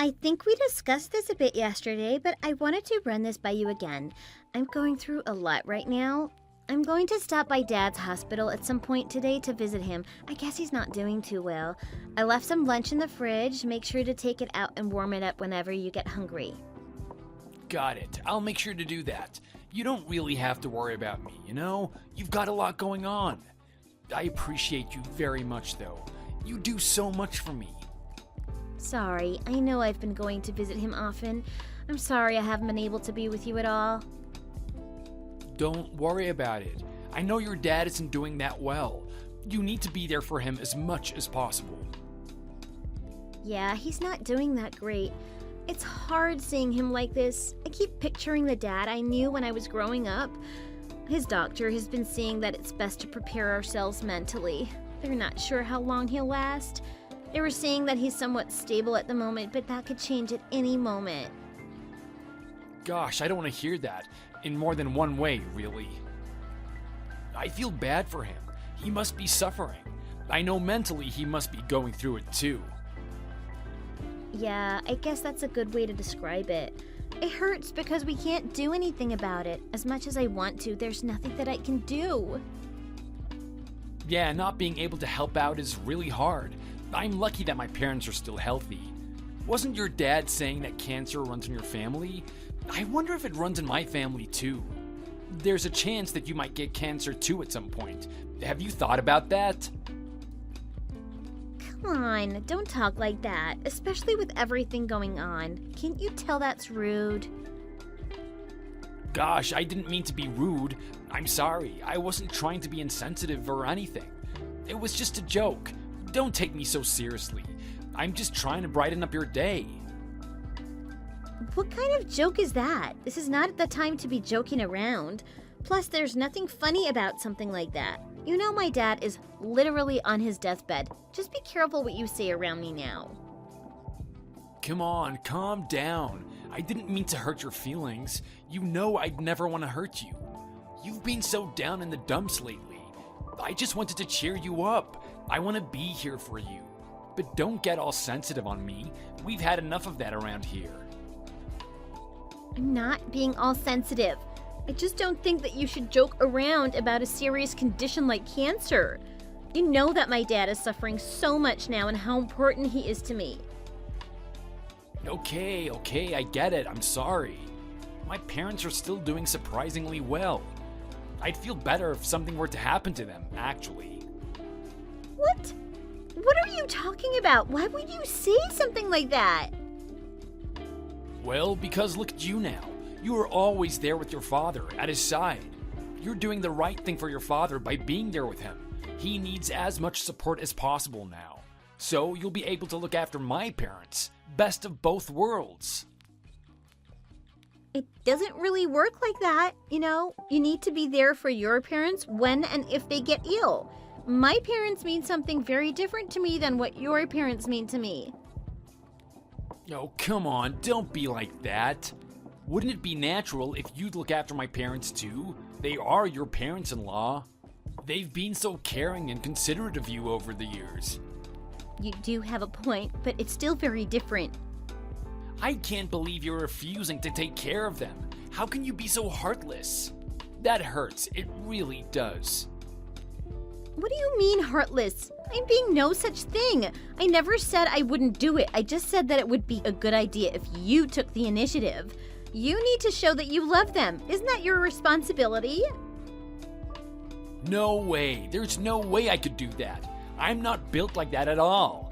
I think we discussed this a bit yesterday, but I wanted to run this by you again. I'm going through a lot right now. I'm going to stop by Dad's hospital at some point today to visit him. I guess he's not doing too well. I left some lunch in the fridge. Make sure to take it out and warm it up whenever you get hungry. Got it. I'll make sure to do that. You don't really have to worry about me, you know? You've got a lot going on. I appreciate you very much, though. You do so much for me. Sorry, I know I've been going to visit him often. I'm sorry I haven't been able to be with you at all. Don't worry about it. I know your dad isn't doing that well. You need to be there for him as much as possible. Yeah, he's not doing that great. It's hard seeing him like this. I keep picturing the dad I knew when I was growing up. His doctor has been saying that it's best to prepare ourselves mentally. They're not sure how long he'll last. They were saying that he's somewhat stable at the moment, but that could change at any moment. Gosh, I don't want to hear that. In more than one way, really. I feel bad for him. He must be suffering. I know mentally he must be going through it too. Yeah, I guess that's a good way to describe it. It hurts because we can't do anything about it. As much as I want to, there's nothing that I can do. Yeah, not being able to help out is really hard. I'm lucky that my parents are still healthy. Wasn't your dad saying that cancer runs in your family? I wonder if it runs in my family too. There's a chance that you might get cancer too at some point. Have you thought about that? Come on, don't talk like that, especially with everything going on. Can't you tell that's rude? Gosh, I didn't mean to be rude. I'm sorry. I wasn't trying to be insensitive or anything. It was just a joke. Don't take me so seriously. I'm just trying to brighten up your day. What kind of joke is that? This is not the time to be joking around. Plus, there's nothing funny about something like that. You know my dad is literally on his deathbed. Just be careful what you say around me now. Come on, calm down. I didn't mean to hurt your feelings. You know I'd never want to hurt you. You've been so down in the dumps lately. I just wanted to cheer you up. I want to be here for you. But don't get all sensitive on me. We've had enough of that around here. I'm not being all sensitive. I just don't think that you should joke around about a serious condition like cancer. You know that my dad is suffering so much now and how important he is to me. Okay, I get it. I'm sorry. My parents are still doing surprisingly well. I'd feel better if something were to happen to them, actually. What? What are you talking about? Why would you say something like that? Well, because look at you now. You are always there with your father, at his side. You're doing the right thing for your father by being there with him. He needs as much support as possible now. So you'll be able to look after my parents. Best of both worlds. It doesn't really work like that, you know? You need to be there for your parents when and if they get ill. My parents mean something very different to me than what your parents mean to me. Oh, come on, don't be like that. Wouldn't it be natural if you'd look after my parents too? They are your parents-in-law. They've been so caring and considerate of you over the years. You do have a point, but it's still very different. I can't believe you're refusing to take care of them. How can you be so heartless? That hurts. It really does. What do you mean, heartless? I'm being no such thing. I never said I wouldn't do it. I just said that it would be a good idea if you took the initiative. You need to show that you love them. Isn't that your responsibility? No way. There's no way I could do that. I'm not built like that at all.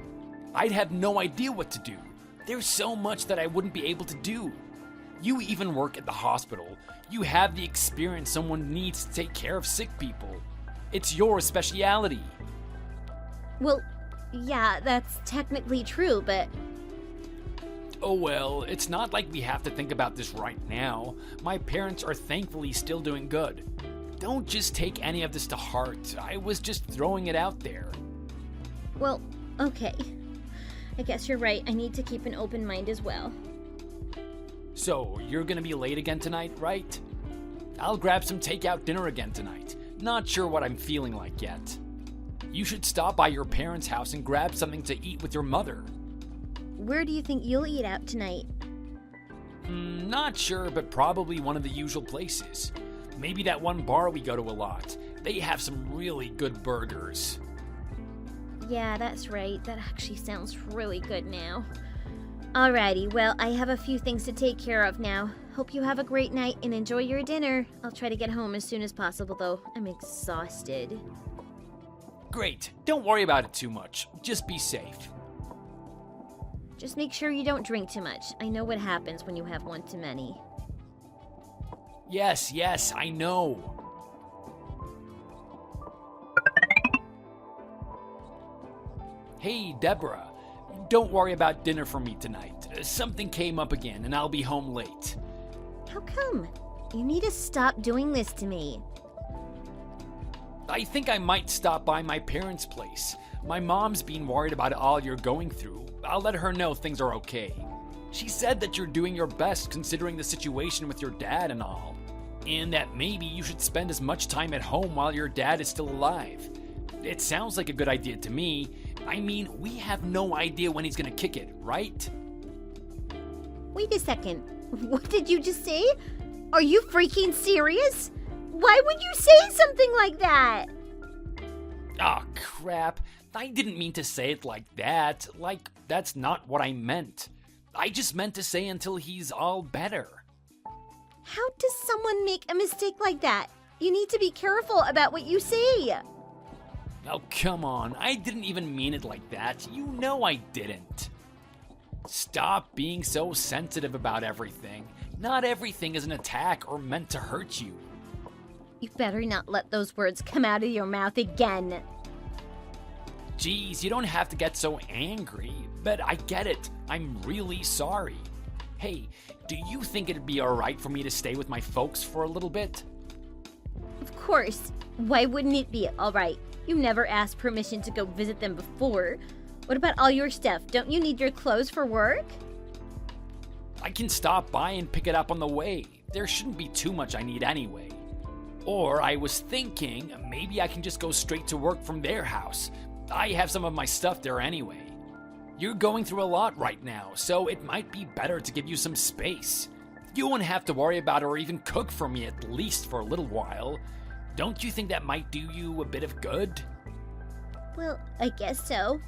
I'd have no idea what to do. There's so much that I wouldn't be able to do. You even work at the hospital. You have the experience someone needs to take care of sick people. It's your specialty. Well, yeah, that's technically true, but... Oh well, it's not like we have to think about this right now. My parents are thankfully still doing good. Don't just take any of this to heart. I was just throwing it out there. Well, okay. I guess you're right. I need to keep an open mind as well. So, you're gonna be late again tonight, right? I'll grab some takeout dinner again tonight. Not sure what I'm feeling like yet. You should stop by your parents' house and grab something to eat with your mother. where do you think you'll eat out tonight? Not sure, but probably one of the usual places. Maybe that one bar we go to a lot. They have some really good burgers. Yeah, that's right. That actually sounds really good now. Alrighty, well, I have a few things to take care of now. Hope you have a great night and enjoy your dinner. I'll try to get home as soon as possible, though. I'm exhausted. Great. Don't worry about it too much. Just be safe. Just make sure you don't drink too much. I know what happens when you have one too many. Yes, I know. Hey, Deborah. Don't worry about dinner for me tonight. Something came up again, and I'll be home late. How come? You need to stop doing this to me. I think I might stop by my parents' place. My mom's been worried about all you're going through. I'll let her know things are okay. She said that you're doing your best considering the situation with your dad and all. And that maybe you should spend as much time at home while your dad is still alive. It sounds like a good idea to me. I mean, we have no idea when he's gonna kick it, right? Wait a second. What did you just say? Are you freaking serious? Why would you say something like that? Oh, crap. I didn't mean to say it like that. Like, that's not what I meant. I just meant to say until he's all better. How does someone make a mistake like that? You need to be careful about what you say. Oh, come on. I didn't even mean it like that. You know I didn't. Stop being so sensitive about everything. Not everything is an attack or meant to hurt you. You better not let those words come out of your mouth again. Geez, you don't have to get so angry, but I get it. I'm really sorry. Hey, do you think it'd be alright for me to stay with my folks for a little bit? Of course. Why wouldn't it be alright? You never asked permission to go visit them before. What about all your stuff? Don't you need your clothes for work? I can stop by and pick it up on the way. There shouldn't be too much I need anyway. Or I was thinking maybe I can just go straight to work from their house. I have some of my stuff there anyway. You're going through a lot right now, so it might be better to give you some space. You won't have to worry about or even cook for me at least for a little while. Don't you think that might do you a bit of good? Well, I guess so.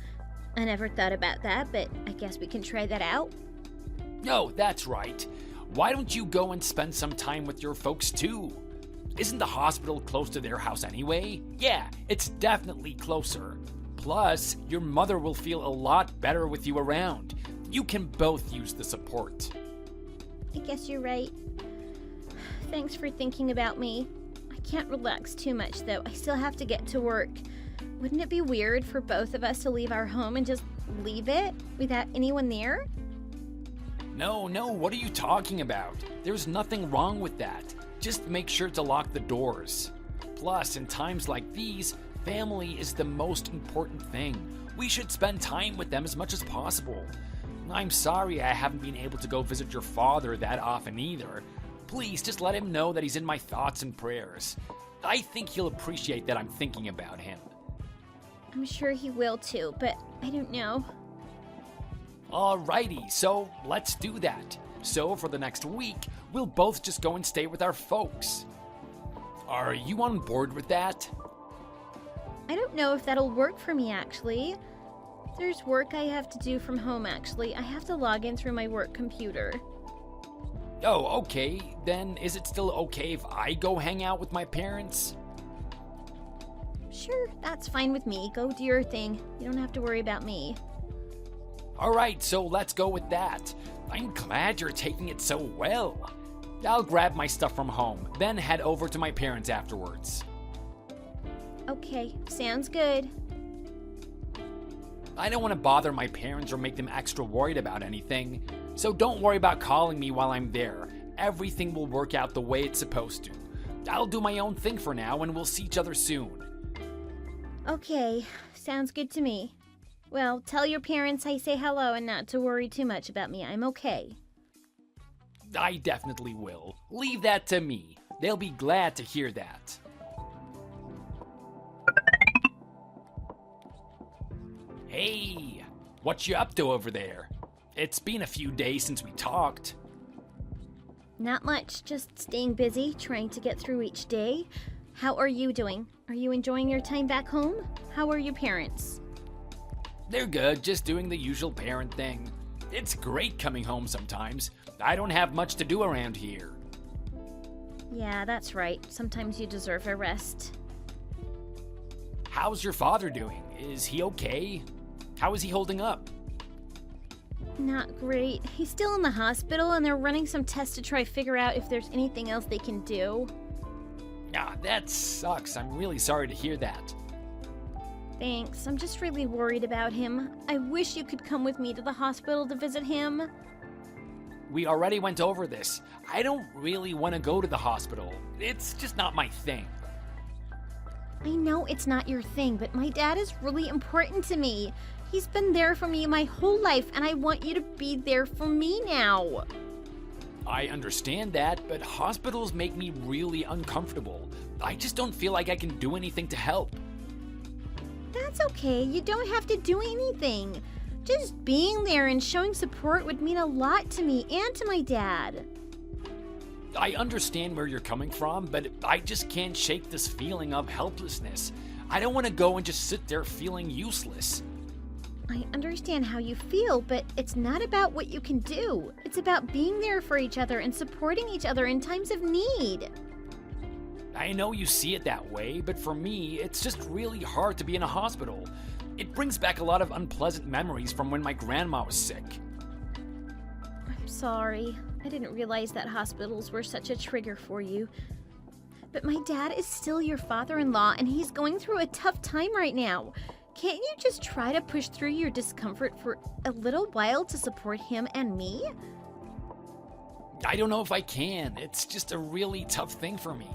I never thought about that, but I guess we can try that out. No, that's right. Why don't you go and spend some time with your folks too? Isn't the hospital close to their house anyway? Yeah, it's definitely closer. Plus, your mother will feel a lot better with you around. You can both use the support. I guess you're right. Thanks for thinking about me. I can't relax too much, though. I still have to get to work. Wouldn't it be weird for both of us to leave our home and just leave it without anyone there? No, what are you talking about? There's nothing wrong with that. Just make sure to lock the doors. Plus, in times like these, family is the most important thing. We should spend time with them as much as possible. I'm sorry I haven't been able to go visit your father that often either. Please, just let him know that he's in my thoughts and prayers. I think he'll appreciate that I'm thinking about him. I'm sure he will too, but I don't know. Alrighty, so let's do that. So for the next week, we'll both just go and stay with our folks. Are you on board with that? I don't know if that'll work for me, actually. There's work I have to do from home, actually. I have to log in through my work computer. Oh, okay. Then is it still okay if I go hang out with my parents? Sure, that's fine with me. Go do your thing. You don't have to worry about me. Alright, so let's go with that. I'm glad you're taking it so well. I'll grab my stuff from home, then head over to my parents afterwards. Okay, sounds good. I don't want to bother my parents or make them extra worried about anything, so don't worry about calling me while I'm there. Everything will work out the way it's supposed to. I'll do my own thing for now, and we'll see each other soon. Okay, sounds good to me. Well, tell your parents I say hello and not to worry too much about me. I'm okay. I definitely will. Leave that to me. They'll be glad to hear that. Hey, what you up to over there? It's been a few days since we talked. Not much, just staying busy, trying to get through each day. How are you doing? Are you enjoying your time back home? How are your parents? They're good, just doing the usual parent thing. It's great coming home sometimes. I don't have much to do around here. Yeah, that's right. Sometimes you deserve a rest. How's your father doing? Is he okay? How is he holding up? Not great. He's still in the hospital and they're running some tests to try to figure out if there's anything else they can do. Ah, that sucks. I'm really sorry to hear that. Thanks. I'm just really worried about him. I wish you could come with me to the hospital to visit him. We already went over this. I don't really want to go to the hospital. It's just not my thing. I know it's not your thing, but my dad is really important to me. He's been there for me my whole life, and I want you to be there for me now. I understand that, but hospitals make me really uncomfortable. I just don't feel like I can do anything to help. That's okay. You don't have to do anything. Just being there and showing support would mean a lot to me and to my dad. I understand where you're coming from, but I just can't shake this feeling of helplessness. I don't want to go and just sit there feeling useless. I understand how you feel, but it's not about what you can do. It's about being there for each other and supporting each other in times of need. I know you see it that way, but for me, it's just really hard to be in a hospital. It brings back a lot of unpleasant memories from when my grandma was sick. I'm sorry. I didn't realize that hospitals were such a trigger for you. But my dad is still your father-in-law, and he's going through a tough time right now. Can't you just try to push through your discomfort for a little while to support him and me? I don't know if I can. It's just a really tough thing for me.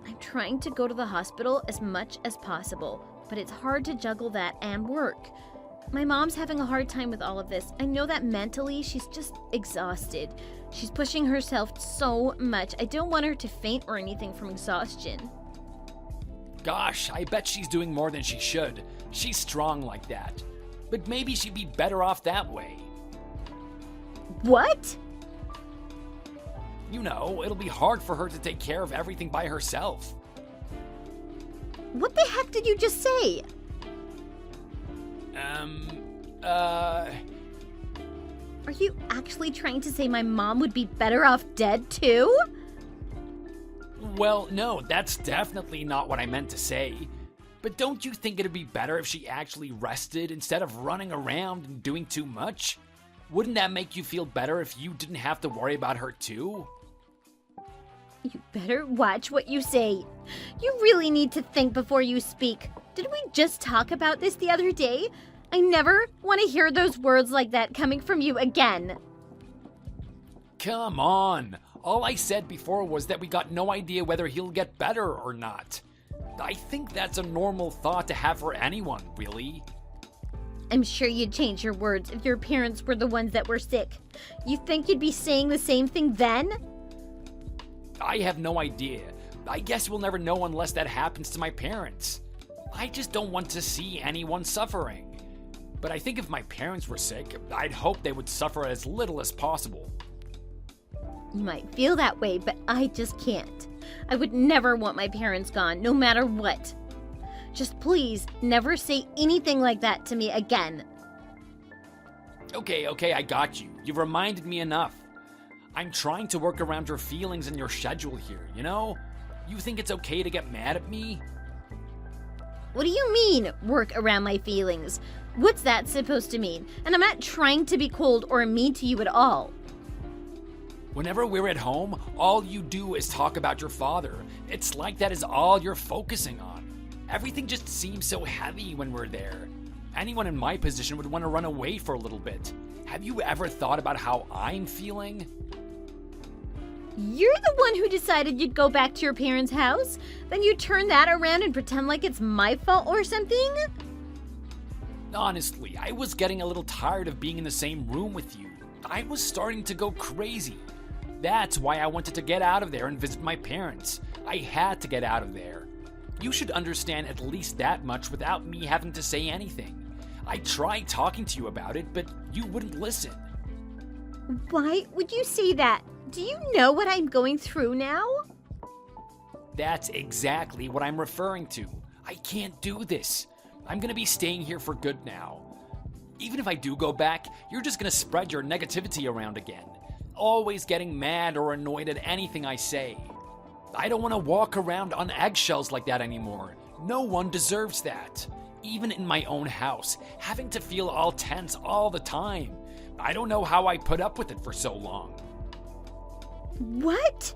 I'm trying to go to the hospital as much as possible, but it's hard to juggle that and work. My mom's having a hard time with all of this. I know that mentally she's just exhausted. She's pushing herself so much. I don't want her to faint or anything from exhaustion. Gosh, I bet she's doing more than she should. She's strong like that. But maybe she'd be better off that way. What? You know, it'll be hard for her to take care of everything by herself. What the heck did you just say? Are you actually trying to say my mom would be better off dead too? Well, no, that's definitely not what I meant to say. But don't you think it'd be better if she actually rested instead of running around and doing too much? Wouldn't that make you feel better if you didn't have to worry about her too? You better watch what you say. You really need to think before you speak. Did we just talk about this the other day? I never want to hear those words like that coming from you again. Come on. All I said before was that we got no idea whether he'll get better or not. I think that's a normal thought to have for anyone, really. I'm sure you'd change your words if your parents were the ones that were sick. You think you'd be saying the same thing then? I have no idea. I guess we'll never know unless that happens to my parents. I just don't want to see anyone suffering. But I think if my parents were sick, I'd hope they would suffer as little as possible. You might feel that way, but I just can't. I would never want my parents gone, no matter what. Just please, never say anything like that to me again. Okay, I got you. You've reminded me enough. I'm trying to work around your feelings and your schedule here, you know? You think it's okay to get mad at me? What do you mean, work around my feelings? What's that supposed to mean? And I'm not trying to be cold or mean to you at all. Whenever we're at home, all you do is talk about your father. It's like that is all you're focusing on. Everything just seems so heavy when we're there. Anyone in my position would want to run away for a little bit. Have you ever thought about how I'm feeling? You're the one who decided you'd go back to your parents' house? Then you turn that around and pretend like it's my fault or something? Honestly, I was getting a little tired of being in the same room with you. I was starting to go crazy. That's why I wanted to get out of there and visit my parents. I had to get out of there. You should understand at least that much without me having to say anything. I tried talking to you about it, but you wouldn't listen. Why would you say that? Do you know what I'm going through now? That's exactly what I'm referring to. I can't do this. I'm gonna be staying here for good now. Even if I do go back, you're just gonna spread your negativity around again, always getting mad or annoyed at anything I say. I don't want to walk around on eggshells like that anymore. No one deserves that. Even in my own house, having to feel all tense all the time. I don't know how I put up with it for so long. What?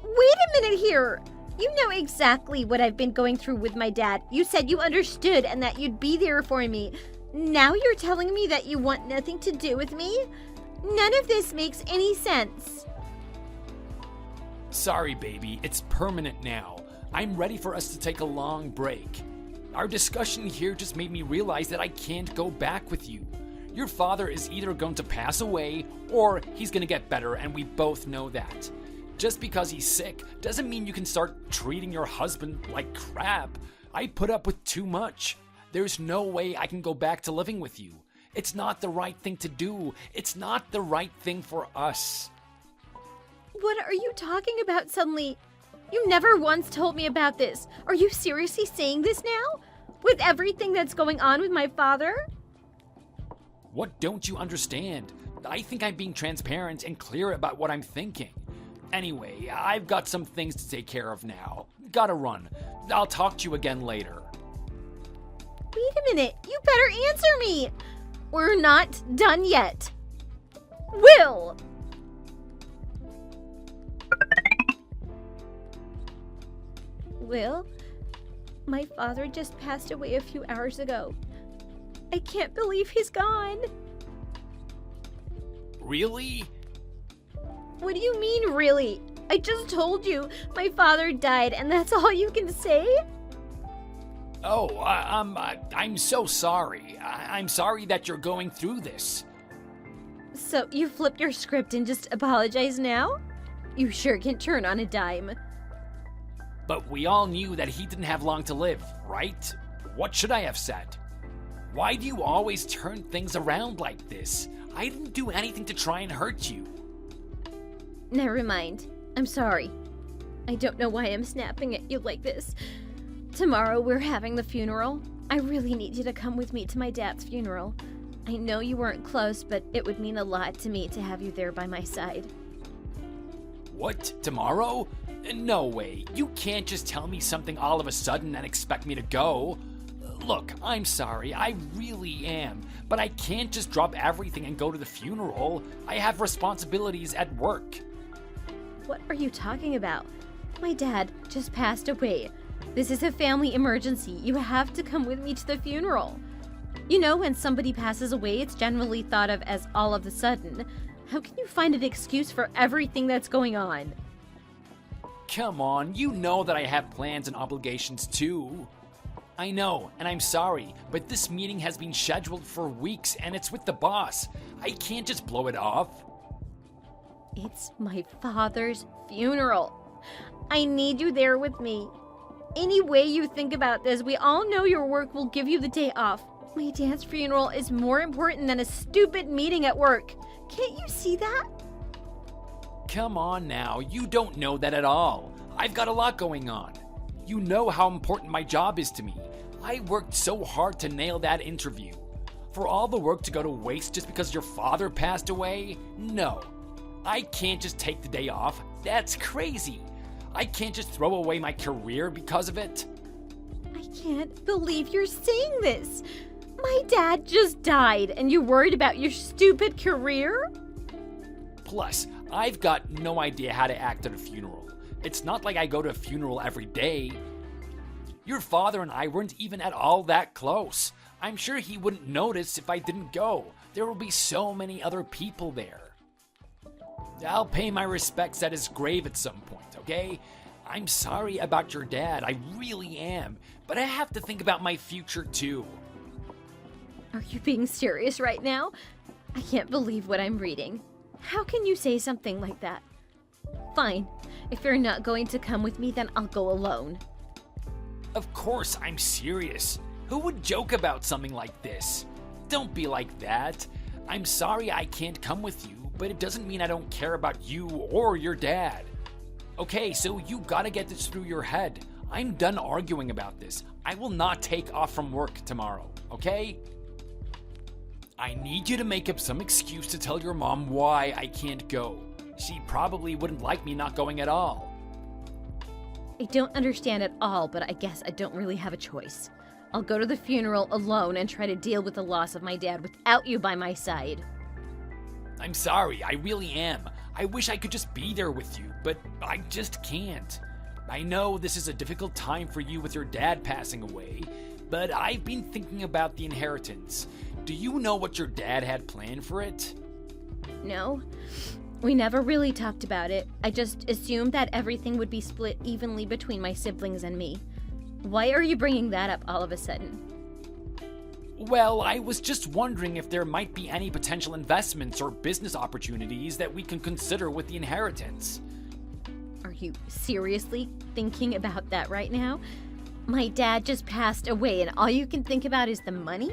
Wait a minute here. You know exactly what I've been going through with my dad. You said you understood and that you'd be there for me. Now you're telling me that you want nothing to do with me? None of this makes any sense. Sorry, baby, it's permanent now. I'm ready for us to take a long break. Our discussion here just made me realize that I can't go back with you. Your father is either going to pass away or he's going to get better, and we both know that. Just because he's sick doesn't mean you can start treating your husband like crap. I put up with too much. There's no way I can go back to living with you. It's not the right thing to do. It's not the right thing for us. What are you talking about suddenly? You never once told me about this. Are you seriously saying this now? With everything that's going on with my father? What don't you understand? I think I'm being transparent and clear about what I'm thinking. Anyway, I've got some things to take care of now. Gotta run. I'll talk to you again later. Wait a minute. You better answer me. We're not done yet. Will! Will, my father just passed away a few hours ago. I can't believe he's gone. Really? What do you mean, really? I just told you my father died, and that's all you can say? Oh, I'm so sorry. I'm sorry that you're going through this. So you flipped your script and just apologize now? You sure can turn on a dime. But we all knew that he didn't have long to live, right? What should I have said? Why do you always turn things around like this? I didn't do anything to try and hurt you. Never mind. I'm sorry. I don't know why I'm snapping at you like this. Tomorrow we're having the funeral. I really need you to come with me to my dad's funeral. I know you weren't close, but it would mean a lot to me to have you there by my side. What? Tomorrow? No way. You can't just tell me something all of a sudden and expect me to go. Look, I'm sorry. I really am. But I can't just drop everything and go to the funeral. I have responsibilities at work. What are you talking about? My dad just passed away. This is a family emergency. You have to come with me to the funeral. You know, when somebody passes away, it's generally thought of as all of a sudden. How can you find an excuse for everything that's going on? Come on, you know that I have plans and obligations too. I know, and I'm sorry, but this meeting has been scheduled for weeks and it's with the boss. I can't just blow it off. It's my father's funeral. I need you there with me. Any way you think about this, we all know your work will give you the day off. My dad's funeral is more important than a stupid meeting at work. Can't you see that? Come on now, you don't know that at all. I've got a lot going on. You know how important my job is to me. I worked so hard to nail that interview. For all the work to go to waste just because your father passed away? No. I can't just take the day off. That's crazy. I can't just throw away my career because of it. I can't believe you're saying this. My dad just died and you're worried about your stupid career? Plus, I've got no idea how to act at a funeral. It's not like I go to a funeral every day. Your father and I weren't even at all that close. I'm sure he wouldn't notice if I didn't go. There will be so many other people there. I'll pay my respects at his grave at some point, okay? I'm sorry about your dad, I really am. But I have to think about my future too. Are you being serious right now? I can't believe what I'm reading. How can you say something like that? Fine. If you're not going to come with me, then I'll go alone. Of course, I'm serious. Who would joke about something like this? Don't be like that. I'm sorry I can't come with you, but it doesn't mean I don't care about you or your dad. Okay, so you gotta get this through your head. I'm done arguing about this. I will not take off from work tomorrow, okay? I need you to make up some excuse to tell your mom why I can't go. She probably wouldn't like me not going at all. I don't understand at all, but I guess I don't really have a choice. I'll go to the funeral alone and try to deal with the loss of my dad without you by my side. I'm sorry, I really am. I wish I could just be there with you, but I just can't. I know this is a difficult time for you with your dad passing away, but I've been thinking about the inheritance. Do you know what your dad had planned for it? No, we never really talked about it. I just assumed that everything would be split evenly between my siblings and me. Why are you bringing that up all of a sudden? Well, I was just wondering if there might be any potential investments or business opportunities that we can consider with the inheritance. Are you seriously thinking about that right now? My dad just passed away and all you can think about is the money?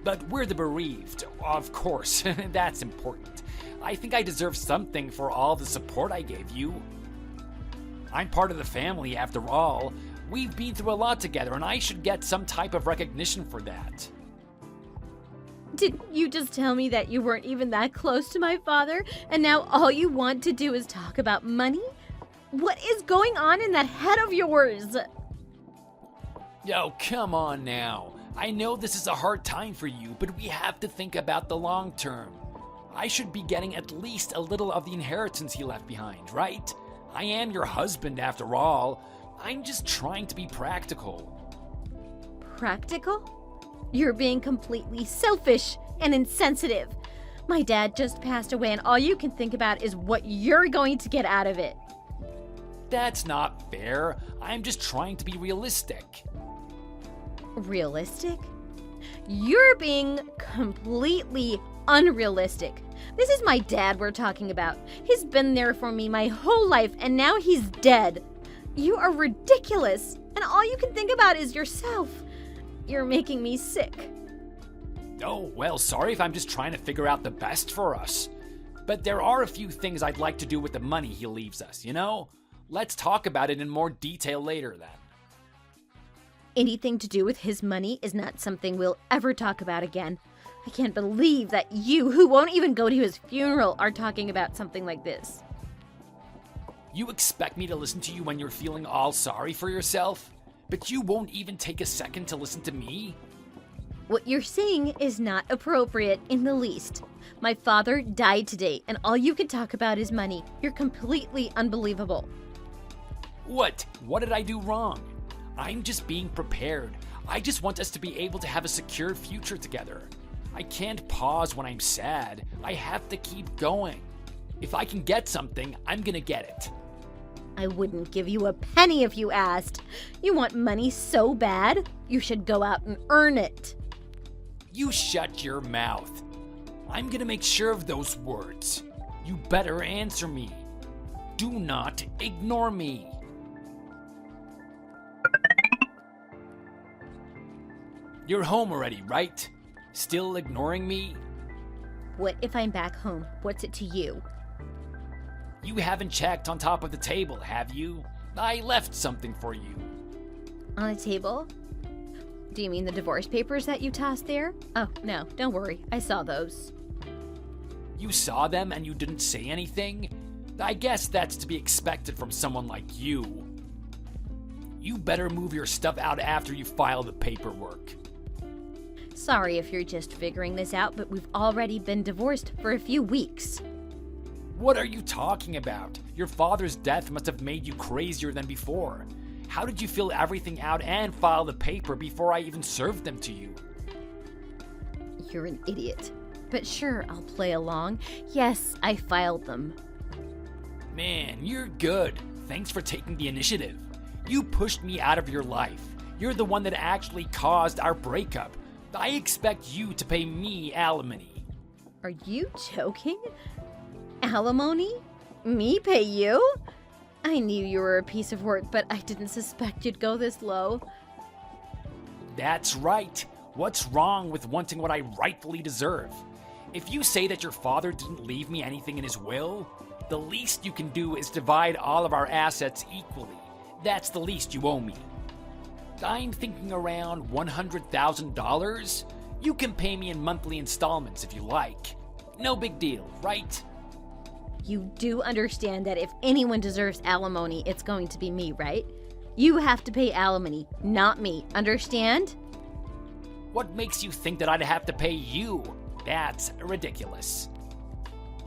But we're the bereaved, of course. That's important. I think I deserve something for all the support I gave you. I'm part of the family, after all. We've been through a lot together, and I should get some type of recognition for that. Didn't you just tell me that you weren't even that close to my father, and now all you want to do is talk about money? What is going on in that head of yours? Yo, come on now. I know this is a hard time for you, but we have to think about the long term. I should be getting at least a little of the inheritance he left behind, right? I am your husband, after all. I'm just trying to be practical. Practical? You're being completely selfish and insensitive. My dad just passed away and all you can think about is what you're going to get out of it. That's not fair. I'm just trying to be realistic. Realistic? You're being completely unrealistic. This is my dad we're talking about. He's been there for me my whole life and now he's dead. You are ridiculous, and all you can think about is yourself. You're making me sick. Oh, well, sorry if I'm just trying to figure out the best for us. But there are a few things I'd like to do with the money he leaves us, you know? Let's talk about it in more detail later, then. Anything to do with his money is not something we'll ever talk about again. I can't believe that you, who won't even go to his funeral, are talking about something like this. You expect me to listen to you when you're feeling all sorry for yourself? But you won't even take a second to listen to me? What you're saying is not appropriate in the least. My father died today, and all you can talk about is money. You're completely unbelievable. What? What did I do wrong? I'm just being prepared. I just want us to be able to have a secure future together. I can't pause when I'm sad. I have to keep going. If I can get something, I'm gonna get it. I wouldn't give you a penny if you asked. You want money so bad, you should go out and earn it. You shut your mouth. I'm gonna make sure of those words. You better answer me. Do not ignore me. You're home already, right? Still ignoring me? What if I'm back home? What's it to you? You haven't checked on top of the table, have you? I left something for you. On a table? Do you mean the divorce papers that you tossed there? Oh, no, don't worry. I saw those. You saw them and you didn't say anything? I guess that's to be expected from someone like you. You better move your stuff out after you file the paperwork. Sorry if you're just figuring this out, but we've already been divorced for a few weeks. What are you talking about? Your father's death must have made you crazier than before. How did you fill everything out and file the paper before I even served them to you? You're an idiot. But sure, I'll play along. Yes, I filed them. Man, you're good. Thanks for taking the initiative. You pushed me out of your life. You're the one that actually caused our breakup. I expect you to pay me alimony. Are you joking? Alimony? Me pay you? I knew you were a piece of work, but I didn't suspect you'd go this low. That's right. What's wrong with wanting what I rightfully deserve? If you say that your father didn't leave me anything in his will, the least you can do is divide all of our assets equally. That's the least you owe me. I'm thinking around $100,000. You can pay me in monthly installments if you like. No big deal, right? You do understand that if anyone deserves alimony, it's going to be me, right? You have to pay alimony, not me. Understand? What makes you think that I'd have to pay you? That's ridiculous.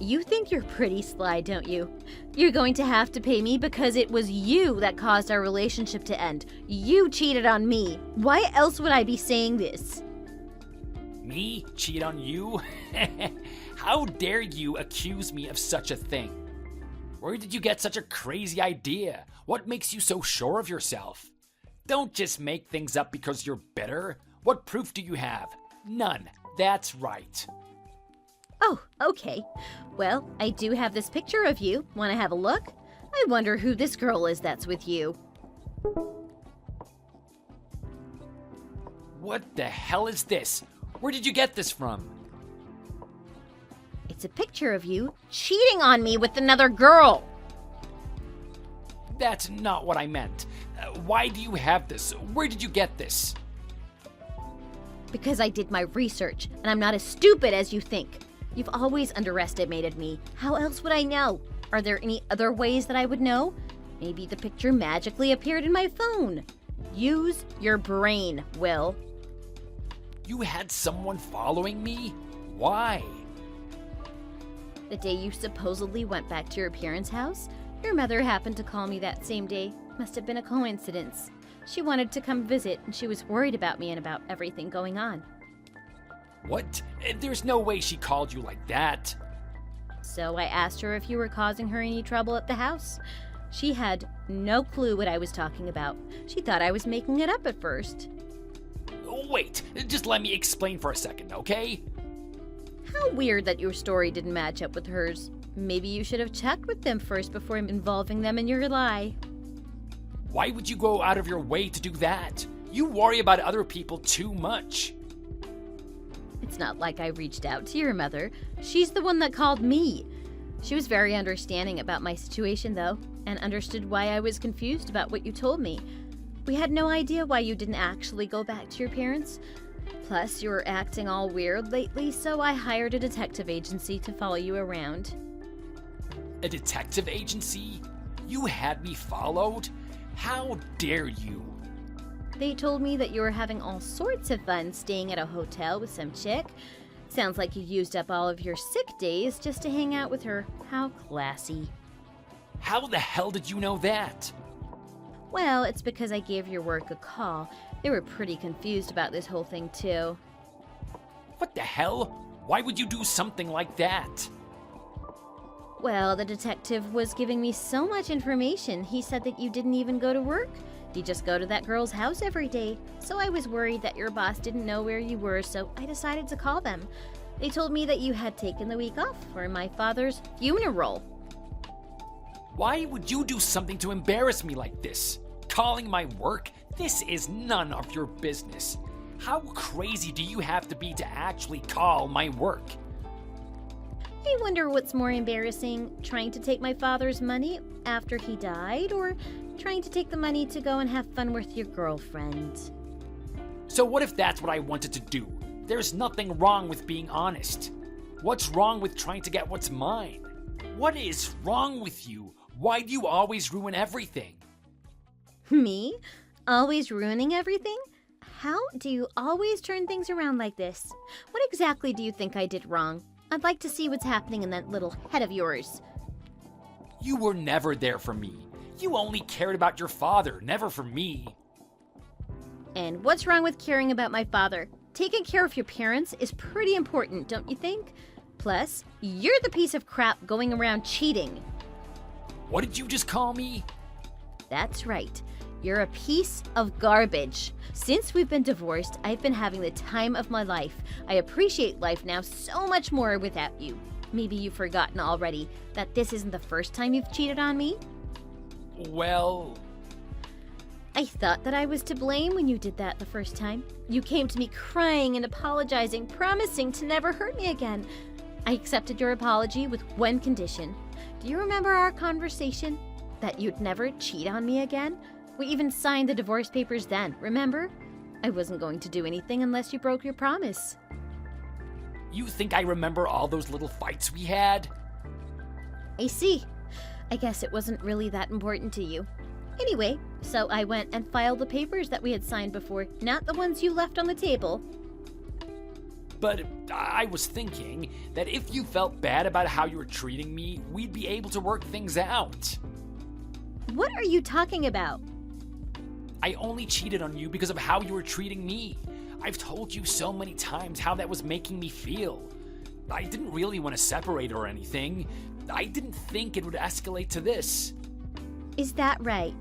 You think you're pretty sly, don't you? You're going to have to pay me because it was you that caused our relationship to end. You cheated on me. Why else would I be saying this? Me? Cheat on you? How dare you accuse me of such a thing? Where did you get such a crazy idea? What makes you so sure of yourself? Don't just make things up because you're bitter. What proof do you have? None. That's right. Oh, okay. Well, I do have this picture of you. Want to have a look? I wonder who this girl is that's with you. What the hell is this? Where did you get this from? It's a picture of you cheating on me with another girl. That's not what I meant. Why do you have this? Where did you get this? Because I did my research, and I'm not as stupid as you think. You've always underestimated me. How else would I know? Are there any other ways that I would know? Maybe the picture magically appeared in my phone. Use your brain, Will. You had someone following me? Why? The day you supposedly went back to your parents' house, your mother happened to call me that same day. Must have been a coincidence. She wanted to come visit, and she was worried about me and about everything going on. What? There's no way she called you like that. So I asked her if you were causing her any trouble at the house. She had no clue what I was talking about. She thought I was making it up at first. Wait, just let me explain for a second, okay? How weird that your story didn't match up with hers. Maybe you should have checked with them first before involving them in your lie. Why would you go out of your way to do that? You worry about other people too much. It's not like I reached out to your mother. She's the one that called me. She was very understanding about my situation, though, and understood why I was confused about what you told me. We had no idea why you didn't actually go back to your parents. Plus, you were acting all weird lately, so I hired a detective agency to follow you around. A detective agency? You had me followed? How dare you? They told me that you were having all sorts of fun staying at a hotel with some chick. Sounds like you used up all of your sick days just to hang out with her. How classy. How the hell did you know that? Well, it's because I gave your work a call. They were pretty confused about this whole thing, too. What the hell? Why would you do something like that? Well, the detective was giving me so much information. He said that you didn't even go to work. You just go to that girl's house every day. So I was worried that your boss didn't know where you were, so I decided to call them. They told me that you had taken the week off for my father's funeral. Why would you do something to embarrass me like this? Calling my work? This is none of your business. How crazy do you have to be to actually call my work? I wonder what's more embarrassing, trying to take my father's money after he died, or trying to take the money to go and have fun with your girlfriend. So what if that's what I wanted to do? There's nothing wrong with being honest. What's wrong with trying to get what's mine? What is wrong with you? Why do you always ruin everything? Me? Always ruining everything? How do you always turn things around like this? What exactly do you think I did wrong? I'd like to see what's happening in that little head of yours. You were never there for me. You only cared about your father, never for me. And what's wrong with caring about my father? Taking care of your parents is pretty important, don't you think? Plus, you're the piece of crap going around cheating. What did you just call me? That's right. You're a piece of garbage. Since we've been divorced, I've been having the time of my life. I appreciate life now so much more without you. Maybe you've forgotten already that this isn't the first time you've cheated on me? Well... I thought that I was to blame when you did that the first time. You came to me crying and apologizing, promising to never hurt me again. I accepted your apology with one condition. Do you remember our conversation? That you'd never cheat on me again? We even signed the divorce papers then, remember? I wasn't going to do anything unless you broke your promise. You think I remember all those little fights we had? I see. I guess it wasn't really that important to you. Anyway, so I went and filed the papers that we had signed before, not the ones you left on the table. But I was thinking that if you felt bad about how you were treating me, we'd be able to work things out. What are you talking about? I only cheated on you because of how you were treating me. I've told you so many times how that was making me feel. I didn't really want to separate or anything. I didn't think it would escalate to this. Is that right?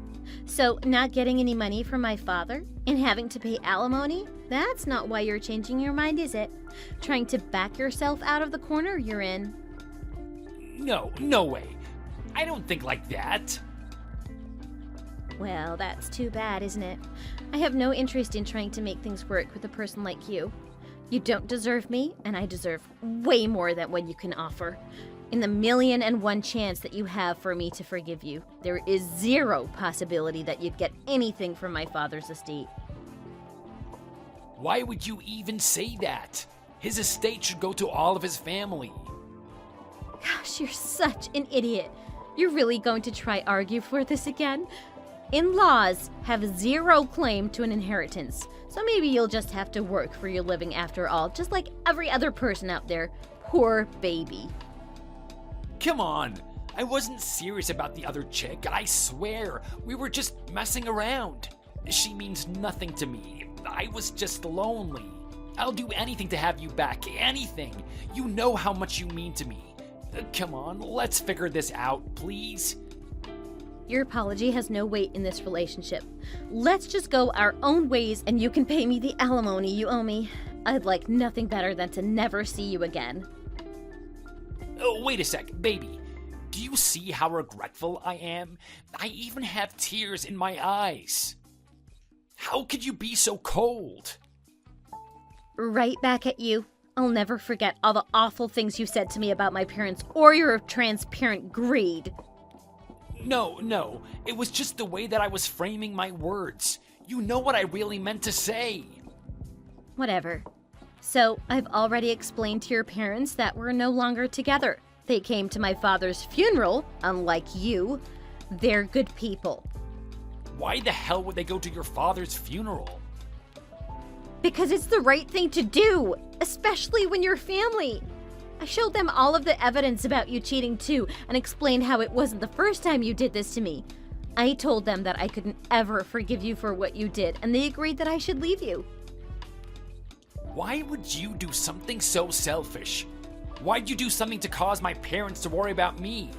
So, not getting any money from my father and having to pay alimony? That's not why you're changing your mind, is it? Trying to back yourself out of the corner you're in? No way. I don't think like that. Well, that's too bad, isn't it? I have no interest in trying to make things work with a person like you. You don't deserve me, and I deserve way more than what you can offer. In the 1,000,001 chance that you have for me to forgive you, there is 0 possibility that you'd get anything from my father's estate. Why would you even say that? His estate should go to all of his family. Gosh, you're such an idiot. You're really going to try argue for this again? In-laws have 0 claim to an inheritance, so maybe you'll just have to work for your living after all, just like every other person out there. Poor baby. Come on, I wasn't serious about the other chick, I swear. We were just messing around. She means nothing to me. I was just lonely. I'll do anything to have you back, anything. You know how much you mean to me. Come on, let's figure this out, please. Your apology has no weight in this relationship. Let's just go our own ways and you can pay me the alimony you owe me. I'd like nothing better than to never see you again. Oh, wait a sec, baby. Do you see how regretful I am? I even have tears in my eyes. How could you be so cold? Right back at you. I'll never forget all the awful things you said to me about my parents or your transparent greed. No. It was just the way that I was framing my words. You know what I really meant to say. Whatever. So, I've already explained to your parents that we're no longer together. They came to my father's funeral, unlike you. They're good people. Why the hell would they go to your father's funeral? Because it's the right thing to do, especially when you're family. I showed them all of the evidence about you cheating too, and explained how it wasn't the first time you did this to me. I told them that I couldn't ever forgive you for what you did, and they agreed that I should leave you. Why would you do something so selfish? Why'd you do something to cause my parents to worry about me?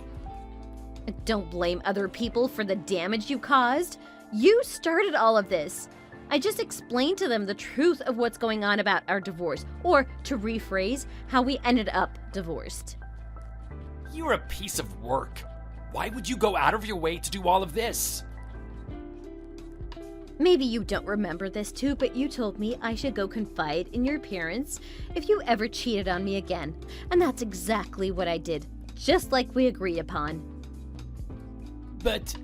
Don't blame other people for the damage you caused. You started all of this. I just explained to them the truth of what's going on about our divorce, or to rephrase, how we ended up divorced. You're a piece of work. Why would you go out of your way to do all of this? Maybe you don't remember this too, but you told me I should go confide in your parents if you ever cheated on me again. And that's exactly what I did, just like we agreed upon. But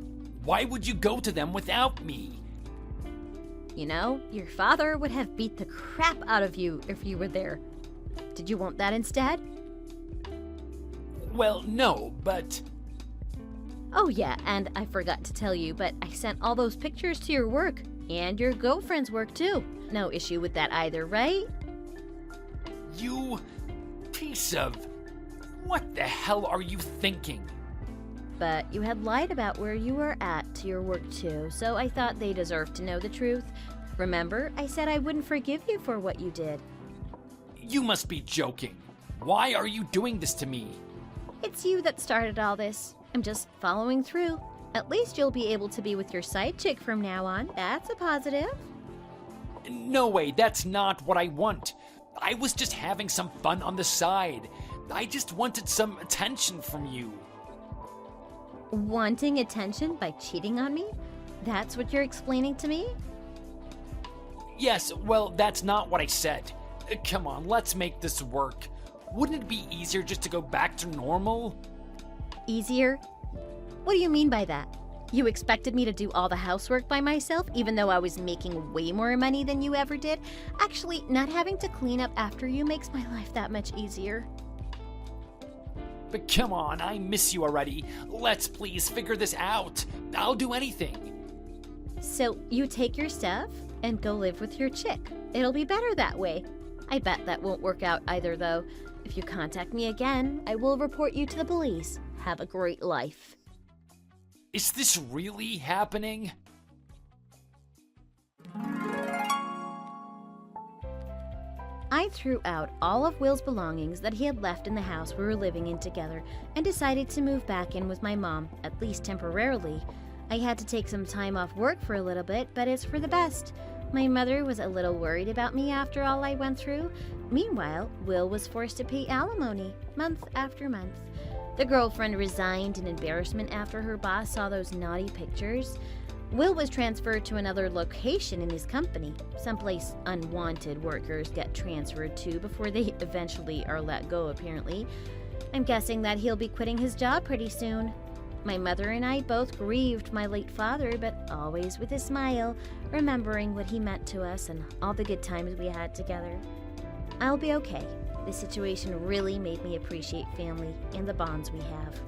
why would you go to them without me? You know, your father would have beat the crap out of you if you were there. Did you want that instead? Well, no, but... Oh yeah, and I forgot to tell you, but I sent all those pictures to your work, and your girlfriend's work too. No issue with that either, right? You piece of... What the hell are you thinking? But you had lied about where you were at to your work too, so I thought they deserved to know the truth. Remember, I said I wouldn't forgive you for what you did. You must be joking. Why are you doing this to me? It's you that started all this. I'm just following through. At least you'll be able to be with your side chick from now on. That's a positive. No way, that's not what I want. I was just having some fun on the side. I just wanted some attention from you. Wanting attention by cheating on me? That's what you're explaining to me? Yes, well, that's not what I said. Come on, let's make this work. Wouldn't it be easier just to go back to normal? Easier? What do you mean by that? You expected me to do all the housework by myself, even though I was making way more money than you ever did? Actually, not having to clean up after you makes my life that much easier. But come on, I miss you already. Let's please figure this out. I'll do anything. So, you take your stuff and go live with your chick. It'll be better that way. I bet that won't work out either, though. If you contact me again, I will report you to the police. Have a great life. Is this really happening? I threw out all of Will's belongings that he had left in the house we were living in together and decided to move back in with my mom, at least temporarily. I had to take some time off work for a little bit, but it's for the best. My mother was a little worried about me after all I went through. Meanwhile, Will was forced to pay alimony month after month. The girlfriend resigned in embarrassment after her boss saw those naughty pictures. Will was transferred to another location in his company, someplace unwanted workers get transferred to before they eventually are let go, apparently. I'm guessing that he'll be quitting his job pretty soon. My mother and I both grieved my late father, but always with a smile, remembering what he meant to us and all the good times we had together. I'll be okay. This situation really made me appreciate family and the bonds we have.